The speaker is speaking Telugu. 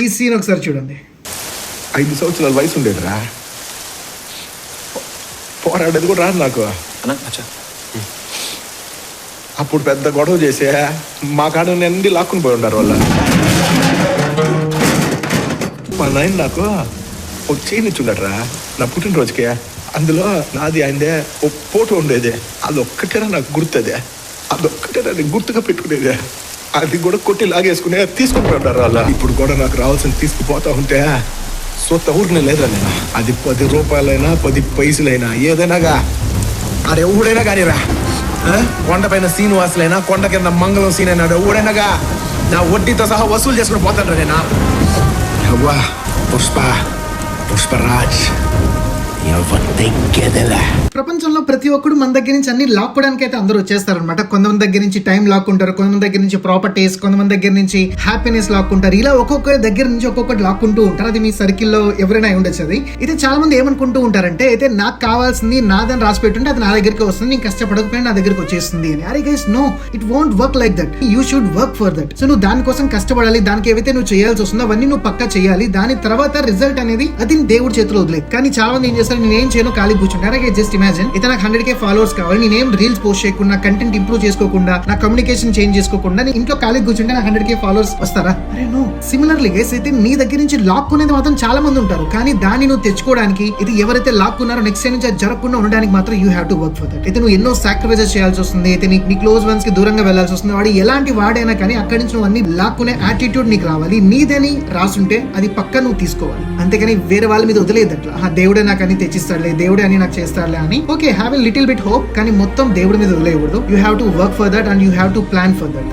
ఈ సీన్ ఒకసారి చూడండి. 5 సంవత్సరాల వయసు ఉండేదిరా, పోరాడేది కూడా రాదు నాకు. అప్పుడు పెద్ద గొడవ చేసే మా కాడ నిండి లాక్కుని పోయి ఉండారు వాళ్ళ. మా నాయన నాకు ఒక చైన్ ఇచ్చిండట్రా నా పుట్టినరోజుకి. అందులో నాది ఆయనదే ఒక ఫోటో ఉండేది. అది ఒక్కటేనా నాకు గుర్తుంది, అదొక్కటేనా నేను గుర్తుగా పెట్టుకునేది. అది కూడా కొట్టి లాగేసుకునే తీసుకుని పోయి ఉంటారు వాళ్ళ. ఇప్పుడు కూడా నాకు రావాల్సింది తీసుకుపోతా ఉంటే సొంత ఊరినే లేదా నేను. అది 10 రూపాయలైనా 10 పైసలైనా ఏదైనాగా అది ఎవడైనా కానీరా. కొండపైన శ్రీనివాసులైనా కొండ కింద మంగళం సీన్ అయినా ఎవడైనాగా నా వడ్డీతో సహా వసూలు చేసుకుని పోతాను నేనా. అవ్వా పుష్పరాజ్ ప్రపంచంలో ప్రతి ఒక్కడు మన దగ్గర నుంచి అన్ని లాక్కోవడానికి అయితే అందరూ వచ్చేస్తారనమాట. కొంతమంది దగ్గర నుంచి టైం లాక్కుంటారు, కొంతమంది దగ్గర నుంచి ప్రాపర్టీస్, కొంతమంది దగ్గర నుంచి హ్యాపీనెస్ లాక్కుంటారు. ఇలా ఒక్కొక్కరి దగ్గర నుంచి ఒక్కొక్కటి లాక్కుంటూ ఉంటారు. అది మీ సర్కిల్లో ఎవరైనా ఉండొచ్చు. అది అయితే చాలా మంది ఏమనుకుంటూ ఉంటారంటే అయితే నాకు కావాల్సింది నాదని రాసి పెట్టుంటే అది నా దగ్గరికి వస్తుంది, నేను కష్టపడకపోయినా నా దగ్గరికి వచ్చేస్తుంది అని. అరే guys, no, it won't work like that. You should work for that. So నువ్వు దానికోసం కష్టపడాలి. దానికి ఏవైతే నువ్వు చేయాల్సి వస్తుందో అవన్నీ నువ్వు పక్కా చేయాలి. దాని తర్వాత రిజల్ట్ అనేది అది దేవుడి చేతిలో వదిలేదు. కానీ చాలా మంది ఏం చేస్తారు, నేనేం చేయను ఖాళీ కూర్చుంటారు. జస్ట్ ఇమాజిన్, అయితే నాకు 100K ఫాలోవర్స్ కావాలి, నేనేం రీల్స్ పోస్ట్ చేయకుండా, కంటెంట్ ఇంప్రూవ్ చేసుకోకుండా, నా కమ్యూనికేషన్ చేంజ్ చేసుకోకుండా నేను ఇంట్లో ఖాళీ కూర్చుంటే నాకు 100K ఫాలోవర్స్ వస్తారా? అరే నో. సిమిలర్లీ గైస్, అయితే నీ దగ్గర నుంచి లాక్కునేది మాత్రం చాలా మంది ఉంటారు. కానీ దాన్ని నువ్వు తెచ్చుకోవడానికి, ఇది ఎవరైతే లాక్కున్నారో నెక్స్ట్ టైం నుంచి అది జరగకుండా ఉండడానికి మాత్రం you have to work for that. అయితే నువ్వు ఎన్నో సాక్రిఫైసెస్ చేయాల్సి వస్తుంది. అయితే నీ క్లోజ్ వన్స్ కి దూరంగా వెళ్లాల్సి వస్తుంది. వాడు ఎలాంటి వాడైనా కానీ అక్కడి నుంచి నువ్వు అన్ని లాక్కునే యాటిట్యూడ్ నీకు రావాలి. నీదని రాసుంటే అది పక్క నువ్వు తీసుకోవాలి. అంతేకాని వేరే వాళ్ళ మీద వదిలేదు. అట్లా దేవుడే నాకు అన్ని తెచ్చిస్తాడులే, దేవుడే అని నాకు చేస్తాడులే అని. Okay, have a little bit hope, కానీ మొత్తం దేవుడి మీద వదిలేయకూడదు. You have to work for that and you have to plan for that.